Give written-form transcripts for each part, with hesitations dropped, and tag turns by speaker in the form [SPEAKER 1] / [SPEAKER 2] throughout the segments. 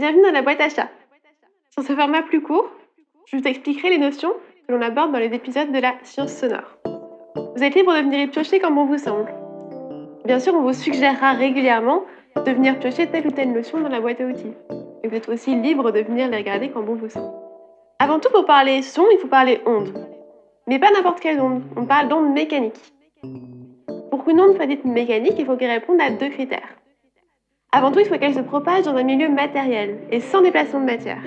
[SPEAKER 1] Bienvenue dans la boîte à chat. Sur ce format plus court, je vous expliquerai les notions que l'on aborde dans les épisodes de la science sonore. Vous êtes libre de venir y piocher comme bon vous semble. Bien sûr, on vous suggérera régulièrement de venir piocher telle ou telle notion dans la boîte à outils. Et vous êtes aussi libre de venir les regarder comme bon vous semble. Avant tout, pour parler son, il faut parler onde. Mais pas n'importe quelle onde, on parle d'onde mécanique. Pour qu'une onde soit dite mécanique, il faut qu'elle réponde à 2 critères. Avant tout, il faut qu'elle se propage dans un milieu matériel et sans déplacement de matière.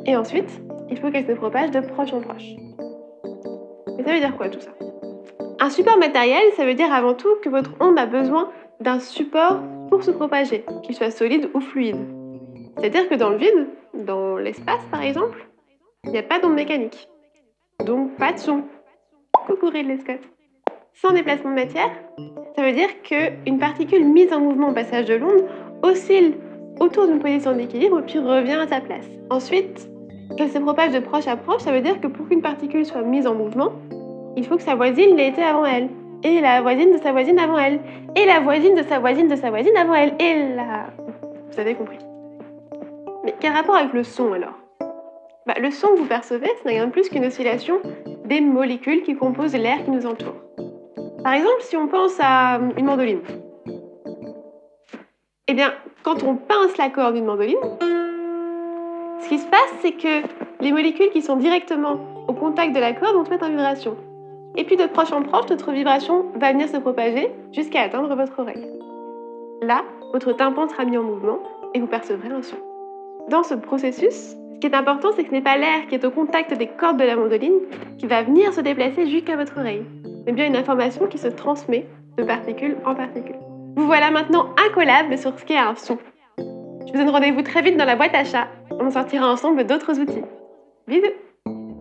[SPEAKER 1] Et ensuite, il faut qu'elle se propage de proche en proche. Mais ça veut dire quoi tout ça? Un support matériel, ça veut dire avant tout que votre onde a besoin d'un support pour se propager, qu'il soit solide ou fluide. C'est-à-dire que dans le vide, dans l'espace par exemple, il n'y a pas d'onde mécanique. Donc pas de son. Coucou Ridley Scott. Sans déplacement de matière, ça veut dire qu'une particule mise en mouvement au passage de l'onde oscille autour d'une position d'équilibre puis revient à sa place. Ensuite, qu'elle se propage de proche à proche, ça veut dire que pour qu'une particule soit mise en mouvement, il faut que sa voisine l'ait été avant elle, et la voisine de sa voisine avant elle, et la voisine de sa voisine de sa voisine avant elle, et la... Vous avez compris. Mais quel rapport avec le son alors? Le son que vous percevez, ce n'est rien de plus qu'une oscillation des molécules qui composent l'air qui nous entoure. Par exemple, si on pense à une mandoline, eh bien, quand on pince la corde d'une mandoline, ce qui se passe, c'est que les molécules qui sont directement au contact de la corde vont se mettre en vibration. Et puis de proche en proche, notre vibration va venir se propager jusqu'à atteindre votre oreille. Là, votre tympan sera mis en mouvement et vous percevrez un son. Dans ce processus, ce qui est important, c'est que ce n'est pas l'air qui est au contact des cordes de la mandoline qui va venir se déplacer jusqu'à votre oreille, mais bien une information qui se transmet de particule en particule. Vous voilà maintenant incollable sur ce qu'est un son. Je vous donne rendez-vous très vite dans la boîte à chat. On en sortira ensemble d'autres outils. Bisous!